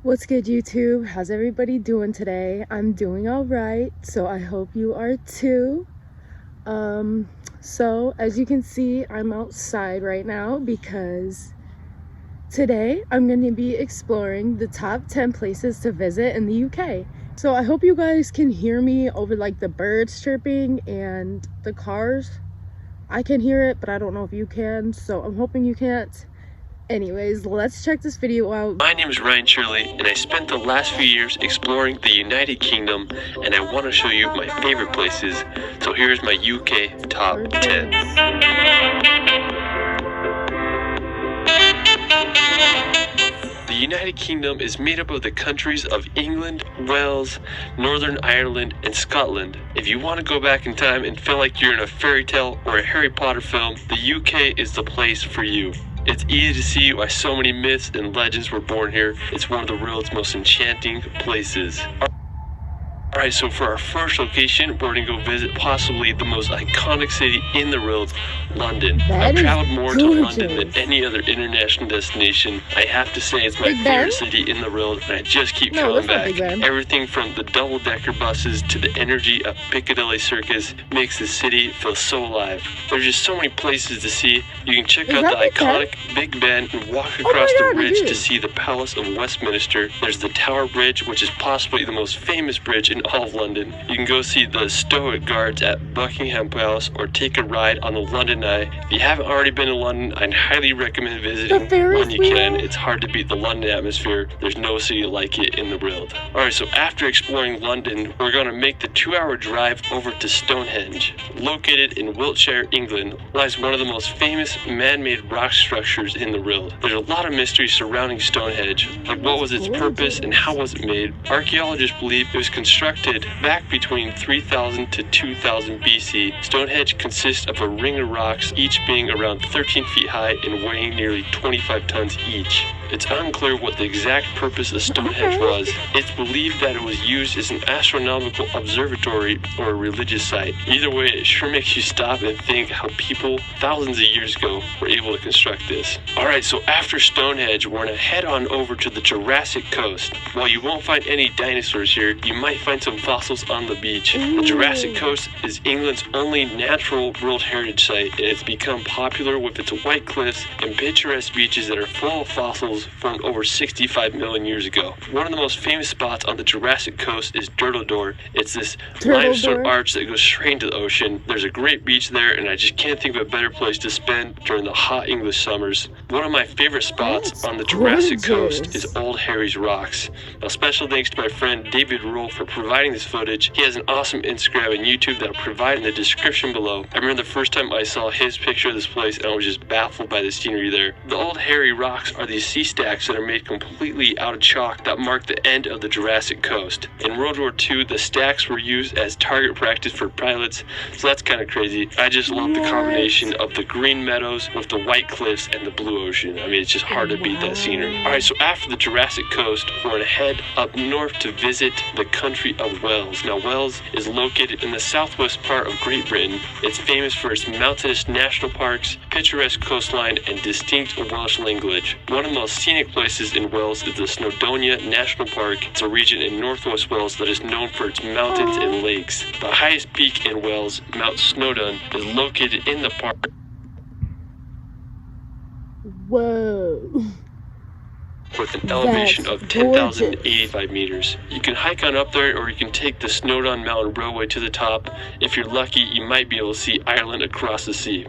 What's good, YouTube? How's everybody doing today? I'm doing all right, so I hope you are too. So as you can see, I'm outside right now because today I'm going to be exploring the top 10 places to visit in the UK. So I hope you guys can hear me over like the birds chirping and the cars. I can hear it, but I don't know if you can, so I'm hoping you can't. Anyways, let's check this video out. My name is Ryan Shirley, and I spent the last few years exploring the United Kingdom, and I want to show you my favorite places. So here's my UK top 10. The United Kingdom is made up of the countries of England, Wales, Northern Ireland, and Scotland. If you want to go back in time and feel like you're in a fairy tale or a Harry Potter film, the UK is the place for you. It's easy to see why so many myths and legends were born here. It's one of the world's most enchanting places. Alright, so for our first location, we're going to go visit possibly the most iconic city in the world, London. I've traveled more to London than any other international destination. I have to say it's my favorite city in the world, and I just keep coming back. Everything from the double-decker buses to the energy of Piccadilly Circus makes the city feel so alive. There's just so many places to see. You can check out the iconic Big Ben and walk across the bridge to see the Palace of Westminster. There's the Tower Bridge, which is possibly the most famous bridge in all of London. You can go see the Stoic Guards at Buckingham Palace or take a ride on the London Eye. If you haven't already been to London, I'd highly recommend visiting when you can. It's hard to beat the London atmosphere. There's no city like it in the world. Alright, so after exploring London, we're going to make the 2-hour drive over to Stonehenge. Located in Wiltshire, England, lies one of the most famous man-made rock structures in the world. There's a lot of mystery surrounding Stonehenge, like what was its purpose and how was it made. Archaeologists believe it was constructed back between 3000 to 2000 BC. Stonehenge consists of a ring of rocks, each being around 13 feet high and weighing nearly 25 tons each. It's unclear what the exact purpose of Stonehenge was. It's believed that it was used as an astronomical observatory or a religious site. Either way, it sure makes you stop and think how people thousands of years ago were able to construct this. Alright, so after Stonehenge, we're gonna head on over to the Jurassic Coast. While you won't find any dinosaurs here, you might find some fossils on the beach. The Jurassic Coast is England's only natural World Heritage Site, and it's become popular with its white cliffs and picturesque beaches that are full of fossils formed over 65 million years ago. One of the most famous spots on the Jurassic Coast is Door. It's this limestone arch that goes straight into the ocean. There's a great beach there, and I just can't think of a better place to spend during the hot English summers. One of my favorite spots on the Jurassic Coast is Old Harry's Rocks. Now, special thanks to my friend David Rule for providing this footage. He has an awesome Instagram and YouTube that I'll provide in the description below. I remember the first time I saw his picture of this place, and I was just baffled by the scenery there. The Old Harry Rocks are these sea stacks that are made completely out of chalk that mark the end of the Jurassic Coast. In World War II, the stacks were used as target practice for pilots, so that's kind of crazy. I just love the combination of the green meadows with the white cliffs and the blue ocean. I mean, it's just hard to beat that scenery. Alright, so after the Jurassic Coast, we're going to head up north to visit the country of Wales. Now, Wales is located in the southwest part of Great Britain. It's famous for its mountainous national parks, picturesque coastline, and distinct Welsh language. One of the most scenic places in Wales is the Snowdonia National Park. It's a region in northwest Wales that is known for its mountains and lakes. The highest peak in Wales, Mount Snowdon, is located in the park. Whoa. With an elevation of 10,085 meters. You can hike on up there, or you can take the Snowdon Mountain Roadway to the top. If you're lucky, you might be able to see Ireland across the sea.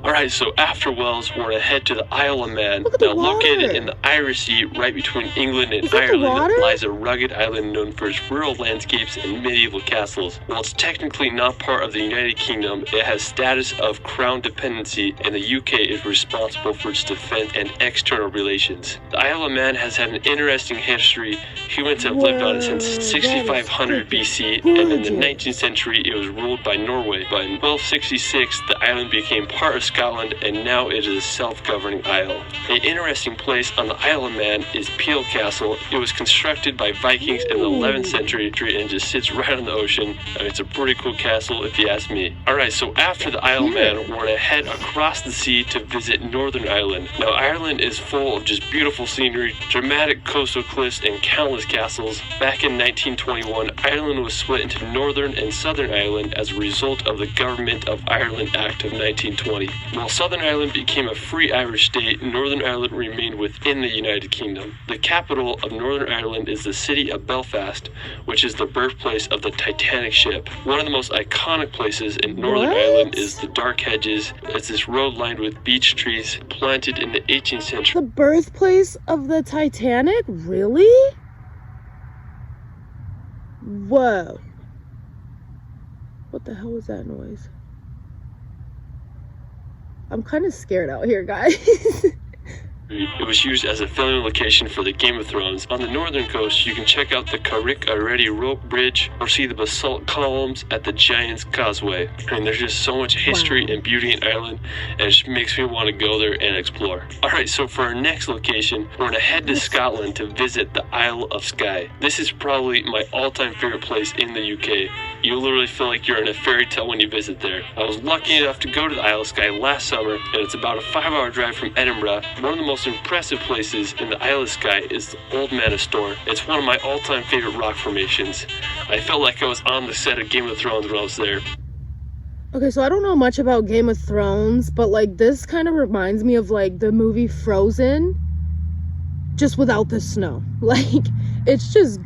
Alright, so after Wales, we're going to head to the Isle of Man. Now, located in the Irish Sea, right between England and Ireland, lies a rugged island known for its rural landscapes and medieval castles. While it's technically not part of the United Kingdom, it has status of crown dependency, and the UK is responsible for its defense and external relations. The Isle of Man has had an interesting history. Humans have lived on it since 6500 BC, and in the 19th century, it was ruled by Norway. But in 1266, the island became part part of Scotland, and now it is a self-governing isle. An interesting place on the Isle of Man is Peel Castle. It was constructed by Vikings in the 11th century and just sits right on the ocean. It's a pretty cool castle if you ask me. Alright, so after the Isle of Man, we're going to head across the sea to visit Northern Ireland. Now, Ireland is full of just beautiful scenery, dramatic coastal cliffs, and countless castles. Back in 1921, Ireland was split into Northern and Southern Ireland as a result of the Government of Ireland Act of 1920. While Southern Ireland became a free Irish state, Northern Ireland remained within the United Kingdom. The capital of Northern Ireland is the city of Belfast, which is the birthplace of the Titanic ship. One of the most iconic places in Northern Ireland is the Dark Hedges. It's this road lined with beech trees planted in the 18th century. The birthplace of the Titanic? Really? Whoa. What the hell was that noise? I'm kind of scared out here, guys. It was used as a filming location for the Game of Thrones. On the northern coast, you can check out the Carrick Already rope bridge or see the basalt columns at the Giant's Causeway. And there's just so much history and beauty in Ireland, and it just makes me want to go there and explore. Alright, so for our next location, we're going to head to Scotland to visit the Isle of Skye. This is probably my all-time favorite place in the UK. You literally feel like you're in a fairy tale when you visit there. I was lucky enough to go to the Isle of Skye last summer, and it's about a 5-hour drive from Edinburgh. One of the most impressive places in the Isle of Skye is the Old Manor Store. It's one of my all-time favorite rock formations. I felt like I was on the set of Game of Thrones when I was there. Okay, so I don't know much about Game of Thrones, but like this kind of reminds me of like the movie Frozen, just without the snow. Like, it's just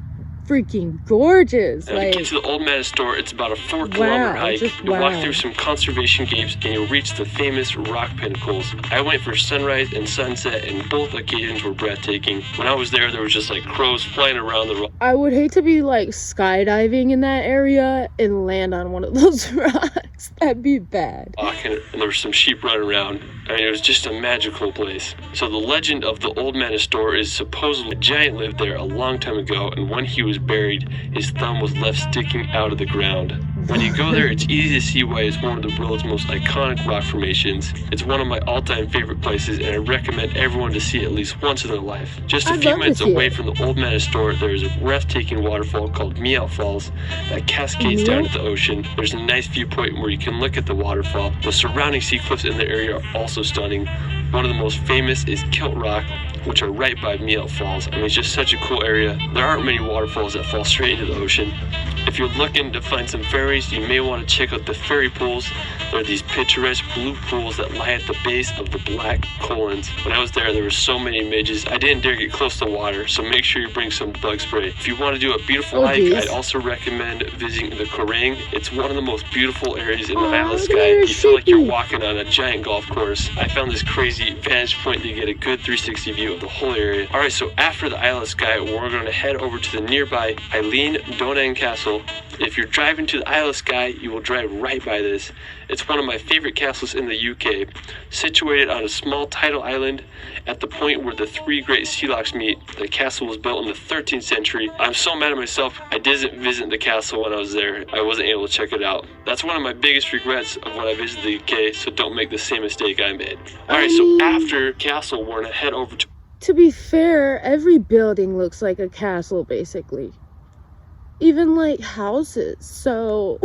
freaking gorgeous. And like, to get to the Old Manor Store, it's about a 4-kilometer hike. You walk through some conservation caves and you'll reach the famous rock pinnacles. I went for sunrise and sunset, and both occasions were breathtaking. When I was there was just like crows flying around the rock. I would hate to be like skydiving in that area and land on one of those rocks. That'd be bad. And there were some sheep running around. I mean, it was just a magical place. So the legend of the Old Manor Store is supposedly a giant lived there a long time ago, and when he was buried, his thumb was left sticking out of the ground. When you go there, it's easy to see why it's one of the world's most iconic rock formations. It's one of my all-time favorite places, and I recommend everyone to see it at least once in their life. Just a few minutes away from the Old Manor Store, there is a breathtaking waterfall called Meout Falls that cascades down to the ocean. There's a nice viewpoint where you can look at the waterfall. The surrounding sea cliffs in the area are also stunning. One of the most famous is Kilt Rock, which are right by Meout Falls. I mean, it's just such a cool area. There aren't many waterfalls that fall straight into the ocean. If you're looking to find some fairies, you may want to check out the fairy pools. There are these picturesque blue pools that lie at the base of the black colons. When I was there were so many midges. I didn't dare get close to water, so make sure you bring some bug spray. If you want to do a beautiful hike, I'd also recommend visiting the Kerrang. It's one of the most beautiful areas in the Isle of Skye. You feel like you're walking on a giant golf course. I found this crazy vantage point to get a good 360 view of the whole area. Alright, so after the Isle of Skye, we're going to head over to the nearby Glenfinnan Castle. If you're driving to the Isle of Skye, you will drive right by this. It's one of my favorite castles in the UK. Situated on a small tidal island at the point where the 3 great sea locks meet, the castle was built in the 13th century. I'm so mad at myself, I didn't visit the castle when I was there. I wasn't able to check it out. That's one of my biggest regrets of when I visited the UK, so don't make the same mistake I made. Alright, so after castle, we're going to head over to be fair, every building looks like a castle, basically. Even like houses, so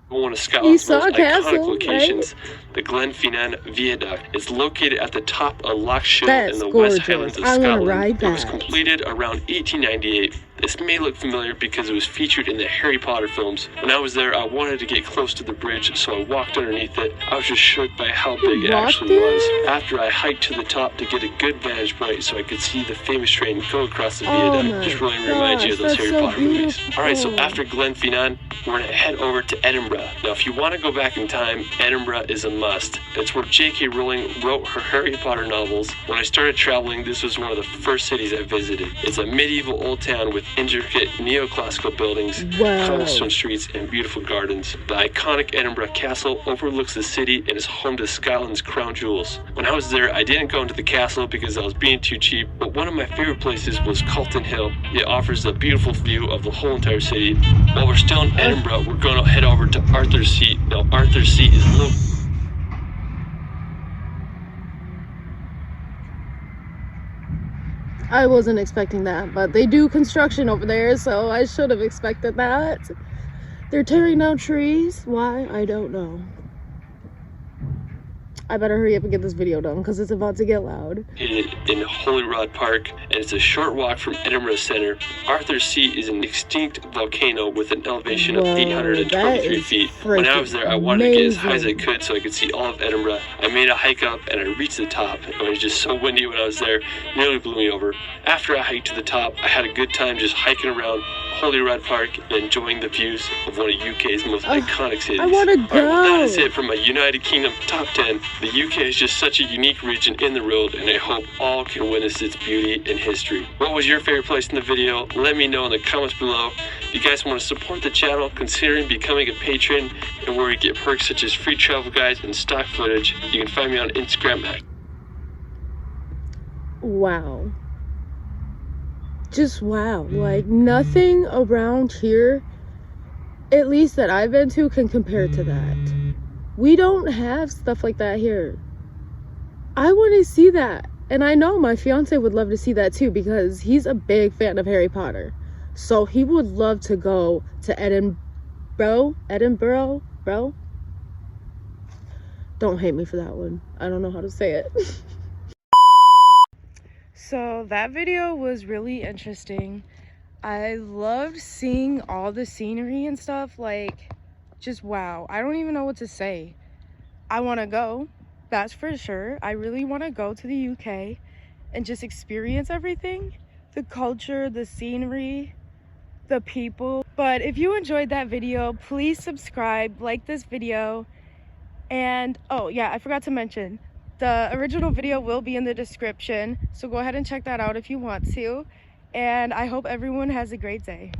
one of Scotland's most iconic right? locations, the Glenfinnan Viaduct. It's located at the top of Loch Shiel in the gorgeous. West Highlands of I Scotland. ride that. It was completed around 1898. This may look familiar because it was featured in the Harry Potter films. When I was there, I wanted to get close to the bridge, so I walked underneath it. I was just shook by how big it actually was. After I hiked to the top to get a good vantage point so I could see the famous train go across the viaduct, just really reminds you of those Harry Potter movies. Alright, so after Glenfinnan, we're going to head over to Edinburgh. Now, if you want to go back in time, Edinburgh is a must. It's where J.K. Rowling wrote her Harry Potter novels. When I started traveling, this was one of the first cities I visited. It's a medieval old town with intricate neoclassical buildings, cobblestone streets, and beautiful gardens. The iconic Edinburgh Castle overlooks the city and is home to Scotland's crown jewels. When I was there, I didn't go into the castle because I was being too cheap, but one of my favorite places was Calton Hill. It offers a beautiful view of the whole entire city. While we're still in Edinburgh, we're going to head over to Arthur's Seat. Now, Arthur's Seat is located I wasn't expecting that, but they do construction over there, so I should have expected that. They're tearing down trees. Why? I don't know. I better hurry up and get this video done because it's about to get loud. In Holyrood Park, and it's a short walk from Edinburgh Centre. Arthur's Seat is an extinct volcano with an elevation of 823 feet. When I was there, I wanted to get as high as I could so I could see all of Edinburgh. I made a hike up and I reached the top. It was just so windy when I was there, nearly blew me over. After I hiked to the top, I had a good time just hiking around Holyrood Park and enjoying the views of one of UK's most iconic cities. I want to go. Well, that is it for my United Kingdom top 10. The UK is just such a unique region in the world, and I hope all can witness its beauty and history. What was your favorite place in the video? Let me know in the comments below. If you guys want to support the channel, considering becoming a patron, and where you get perks such as free travel guides and stock footage, you can find me on Instagram at wow. Just wow. Like, nothing around here, at least that I've been to, can compare to that. We don't have stuff like that here. I want to see that. And I know my fiance would love to see that too, because he's a big fan of Harry Potter. So he would love to go to Edinburgh, bro. Don't hate me for that one. I don't know how to say it. So that video was really interesting. I loved seeing all the scenery and stuff. Like, just wow. I don't even know what to say. I want to go, that's for sure. I really want to go to the UK and just experience everything, the culture, the scenery, the people. But if you enjoyed that video, please subscribe, like this video, and oh yeah, I forgot to mention, the original video will be in the description, so go ahead and check that out if you want to. And I hope everyone has a great day.